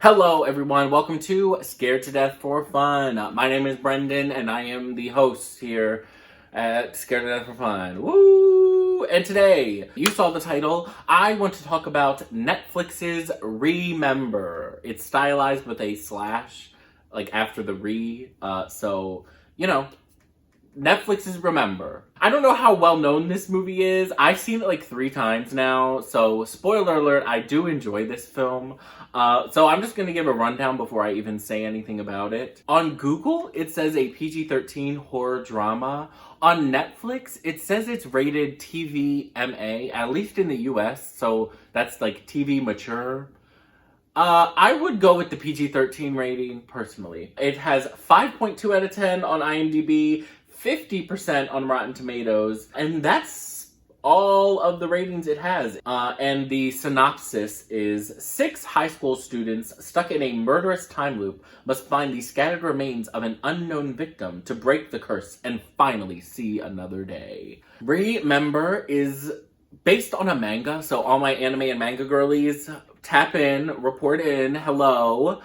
Hello everyone, welcome to Scared to Death for Fun. My name is Brendan and I am the host here at Scared to Death for Fun. Woo! And today, you saw the title, I want to talk about Netflix's Remember. It's stylized with a slash, like after the Netflix's Remember. I don't know how well known this movie is. I've seen it like 3 times now, so spoiler alert, I do enjoy this film. So I'm just gonna give a rundown before I even say anything about it. On Google, it says a PG-13 horror drama. On Netflix, it says it's rated TV MA, at least in the US, so that's like TV mature. I would go with the PG-13 rating, personally. It has 5.2 out of 10 on IMDb, 50% on Rotten Tomatoes, and that's all of the ratings it has. And the synopsis is 6 high school students stuck in a murderous time loop must find the scattered remains of an unknown victim to break the curse and finally see another day. Remember is based on a manga, so all my anime and manga girlies, tap in, report in, hello.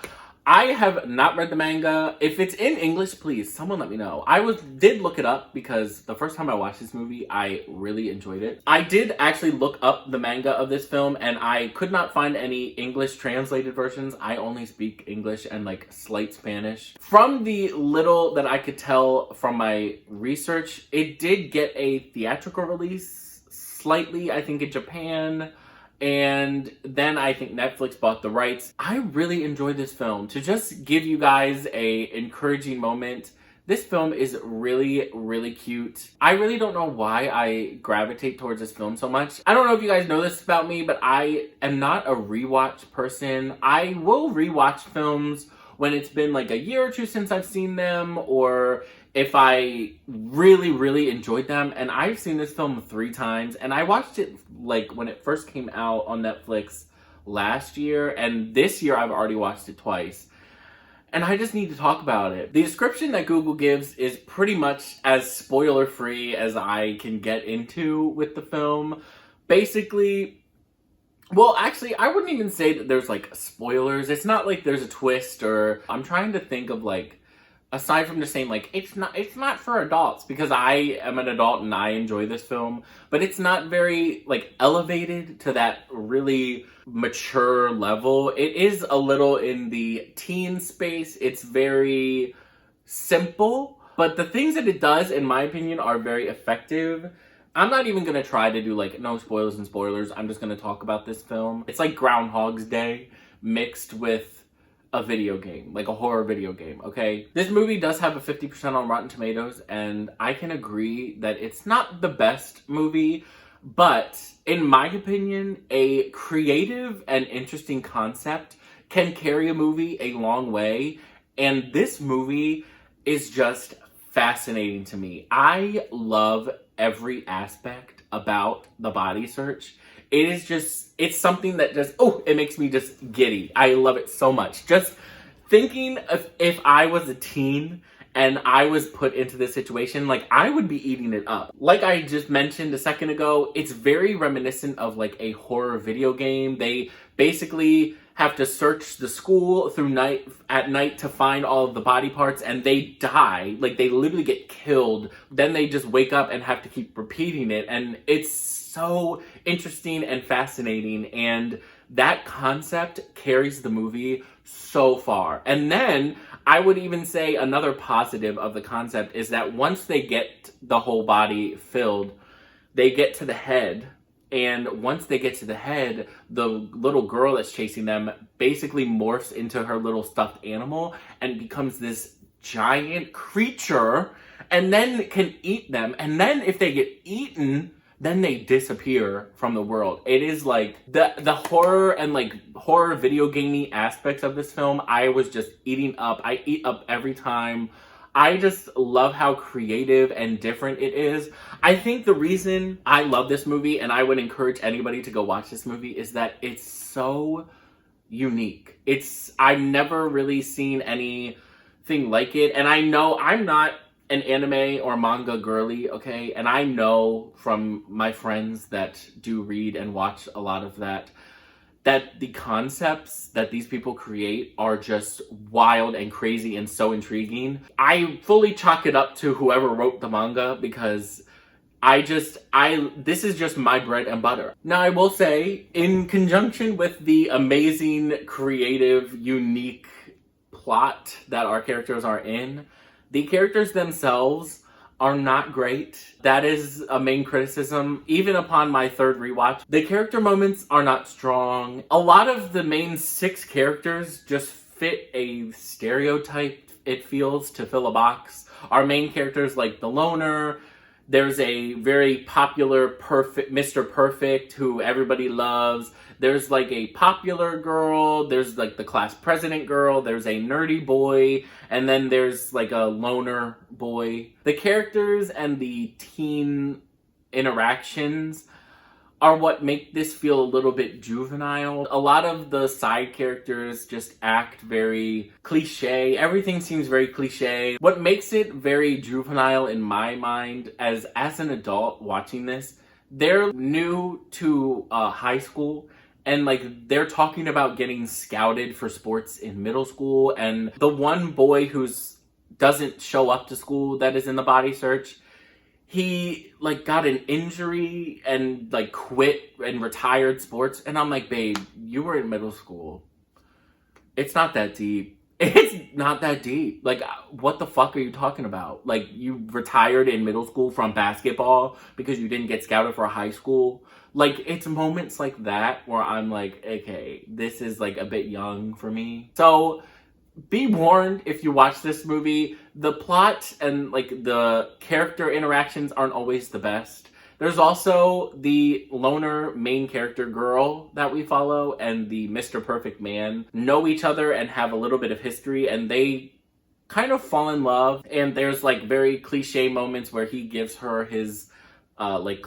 I have not read the manga. If it's in English, please, someone let me know. I did look it up because the first time I watched this movie, I really enjoyed it. I did actually look up the manga of this film and I could not find any English translated versions. I only speak English and like slight Spanish. From the little that I could tell from my research, it did get a theatrical release slightly, I think in Japan. And then I think Netflix bought the rights. I really enjoyed this film. To just give you guys a encouraging moment, this film is really, really cute. I really don't know why I gravitate towards this film so much. I don't know if you guys know this about me, but I am not a rewatch person. I will rewatch films when it's been like a year or 2 since I've seen them, or if I really, really enjoyed them. And I've seen this film 3 times, and I watched it like when it first came out on Netflix last year, and this year I've already watched it twice. And I just need to talk about it. The description that Google gives is pretty much as spoiler-free as I can get into with the film. Basically, well, actually, I wouldn't even say that there's like spoilers. It's not like there's a twist, or I'm trying to think of like, aside from just saying like it's not for adults, because I am an adult and I enjoy this film, but it's not very like elevated to that really mature level. It is a little in the teen space. It's very simple, but the things that it does, in my opinion, are very effective. I'm not even gonna try to do like no spoilers and spoilers. I'm just gonna talk about this film. It's like Groundhog's Day mixed with a video game, like a horror video game, okay? This movie does have a 50% on Rotten Tomatoes, and I can agree that it's not the best movie, but in my opinion, a creative and interesting concept can carry a movie a long way, and this movie is just fascinating to me. I love every aspect about the body search. It is just, it's something that just, it makes me just giddy. I love it so much. Just thinking of if I was a teen and I was put into this situation, like I would be eating it up. Like I just mentioned a second ago, it's very reminiscent of like a horror video game. They basically have to search the school at night to find all of the body parts, and they die. Like they literally get killed. Then they just wake up and have to keep repeating it. And it's so interesting and fascinating, and that concept carries the movie so far. And then I would even say another positive of the concept is that once they get the whole body filled, they get to the head. And once they get to the head, the little girl that's chasing them basically morphs into her little stuffed animal and becomes this giant creature, and then can eat them. And then if they get eaten, then they disappear from the world. It is like the horror and like horror video gamey aspects of this film, I was just eating up. I eat up every time. I just love how creative and different it is. I think the reason I love this movie, and I would encourage anybody to go watch this movie, is that it's so unique. I've never really seen anything like it, and I know I'm not an anime or manga girly, okay? And I know from my friends that do read and watch a lot of that, that the concepts that these people create are just wild and crazy and so intriguing. I fully chalk it up to whoever wrote the manga because this is just my bread and butter. Now, I will say, in conjunction with the amazing, creative, unique plot that our characters are in, the characters themselves are not great. That is a main criticism. Even upon my third rewatch, the character moments are not strong. A lot of the main 6 characters just fit a stereotype, it feels, to fill a box. Our main characters, like the loner, there's a very popular Mr. Perfect who everybody loves. There's like a popular girl, there's like the class president girl, there's a nerdy boy, and then there's like a loner boy. The characters and the teen interactions are what make this feel a little bit juvenile. A lot of the side characters just act very cliche. Everything seems very cliche. What makes it very juvenile in my mind as an adult watching this, they're new to high school, and like they're talking about getting scouted for sports in middle school, and the one boy who's doesn't show up to school that is in the body search, he like got an injury and like quit and retired sports. And I'm like, babe, you were in middle school. It's not that deep. It's not that deep. Like, what the fuck are you talking about? Like, you retired in middle school from basketball because you didn't get scouted for high school. Like, it's moments like that where I'm like, okay, this is like a bit young for me. So be warned, if you watch this movie, the plot and like the character interactions aren't always the best. There's also the loner main character girl that we follow and the Mr. Perfect man know each other and have a little bit of history, and they kind of fall in love. And there's like very cliche moments where he gives her his like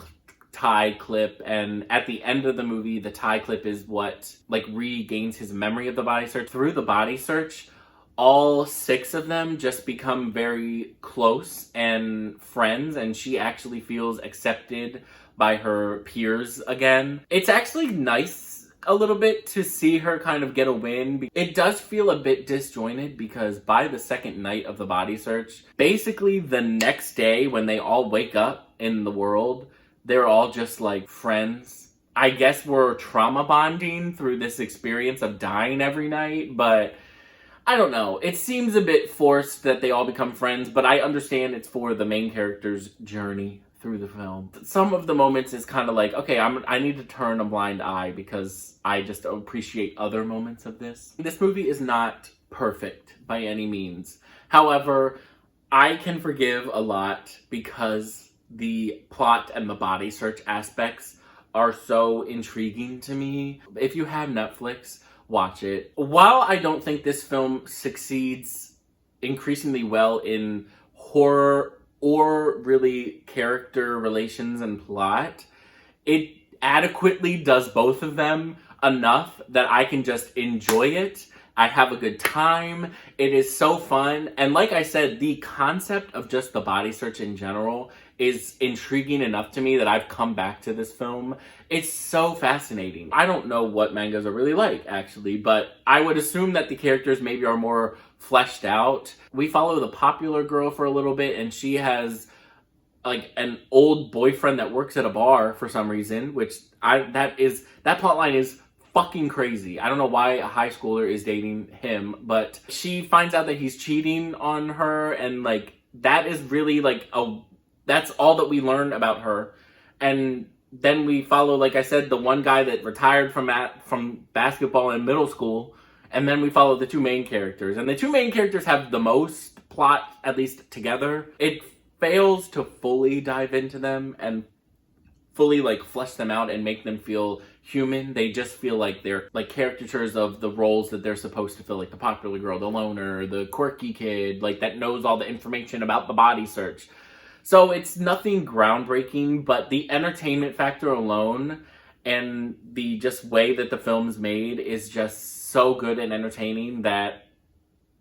tie clip, and at the end of the movie, the tie clip is what like regains his memory of the body search. Through the body search, all 6 of them just become very close and friends, and she actually feels accepted by her peers again. It's actually nice a little bit to see her kind of get a win. It does feel a bit disjointed because by the second night of the body search, basically the next day when they all wake up in the world, they're all just like friends. I guess we're trauma bonding through this experience of dying every night, but I don't know. It seems a bit forced that they all become friends, but I understand it's for the main character's journey through the film. Some of the moments is kind of like, okay, I need to turn a blind eye because I just appreciate other moments of this. This movie is not perfect by any means. However, I can forgive a lot because the plot and the body search aspects are so intriguing to me. If you have Netflix, watch it. While I don't think this film succeeds increasingly well in horror or really character relations and plot, it adequately does both of them enough that I can just enjoy it. I have a good time. It is so fun. And like I said, the concept of just the body search in general is intriguing enough to me that I've come back to this film. It's so fascinating. I don't know what mangas are really like, actually, but I would assume that the characters maybe are more fleshed out. We follow the popular girl for a little bit, and she has like an old boyfriend that works at a bar for some reason, which that plotline is fucking crazy. I don't know why a high schooler is dating him, but she finds out that he's cheating on her, and like that is really like that's all that we learn about her. And then we follow, like I said, the one guy that retired from basketball in middle school, and then we follow the 2 main characters. And the 2 main characters have the most plot, at least together. It fails to fully dive into them and fully like flesh them out and make them feel human. They just feel like they're like caricatures of the roles that they're supposed to fill, like the popular girl, the loner, the quirky kid, like that knows all the information about the body search. So it's nothing groundbreaking, but the entertainment factor alone and the just way that the film's made is just so good and entertaining that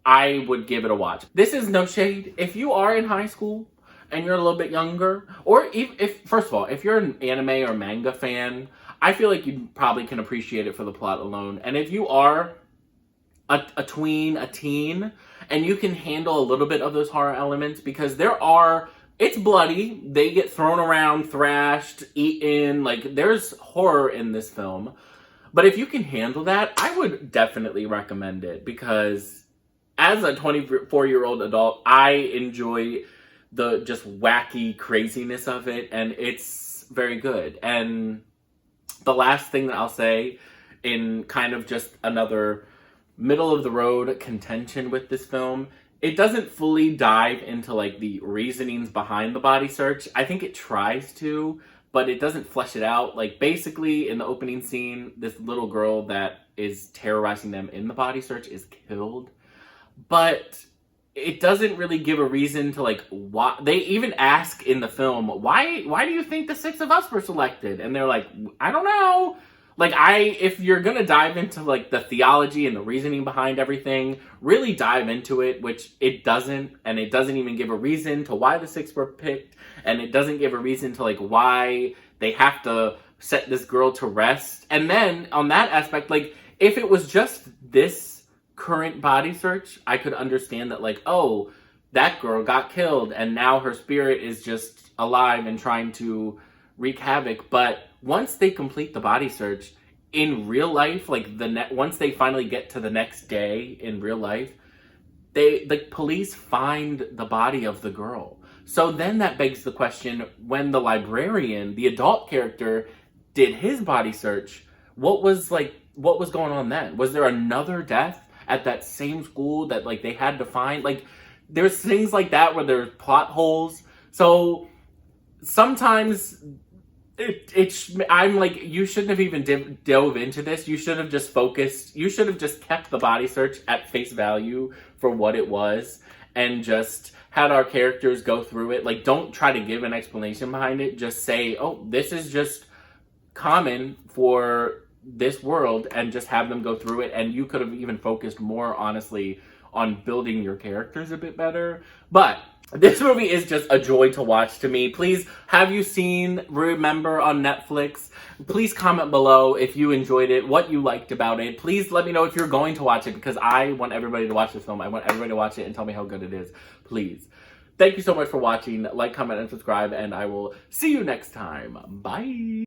I would give it a watch. This is no shade. If you are in high school and you're a little bit younger, or if first of all, if you're an anime or manga fan, I feel like you probably can appreciate it for the plot alone. And if you are a tween, a teen, and you can handle a little bit of those horror elements, because it's bloody. They get thrown around, thrashed, eaten. Like, there's horror in this film. But if you can handle that, I would definitely recommend it, because as a 24-year-old adult, I enjoy the just wacky craziness of it, and it's very good. And the last thing that I'll say, in kind of just another middle of the road contention with this film, it doesn't fully dive into like the reasonings behind the body search. I think it tries to, but it doesn't flesh it out. Like, basically in the opening scene, this little girl that is terrorizing them in the body search is killed, but it doesn't really give a reason to like why. They even ask in the film, why do you think the 6 of us were selected? And they're like, I don't know. Like, if you're gonna dive into like the theology and the reasoning behind everything, really dive into it, which it doesn't, and it doesn't even give a reason to why the 6 were picked, and it doesn't give a reason to like why they have to set this girl to rest. And then on that aspect, like, if it was just this current body search, I could understand that, like, oh, that girl got killed and now her spirit is just alive and trying to wreak havoc. But once they complete the body search in real life, like once they finally get to the next day in real life, the police find the body of the girl. So then that begs the question, when the librarian, the adult character, did his body search, what was going on then? Was there another death at that same school that like they had to find? Like, there's things like that where there's plot holes. So sometimes I'm like, you shouldn't have even dove into this. You should have just focused. You should have just kept the body search at face value for what it was, and just had our characters go through it. Like, don't try to give an explanation behind it. Just say, oh, this is just common for this world, and just have them go through it. And you could have even focused more, honestly, on building your characters a bit better. But this movie is just a joy to watch to me. Please, have you seen Remember on Netflix? Please comment below if you enjoyed it, what you liked about it. Please let me know if you're going to watch it, because I want everybody to watch this film. I want everybody to watch it and tell me how good it is. Please. Thank you so much for watching. Like, comment, and subscribe, and I will see you next time. Bye!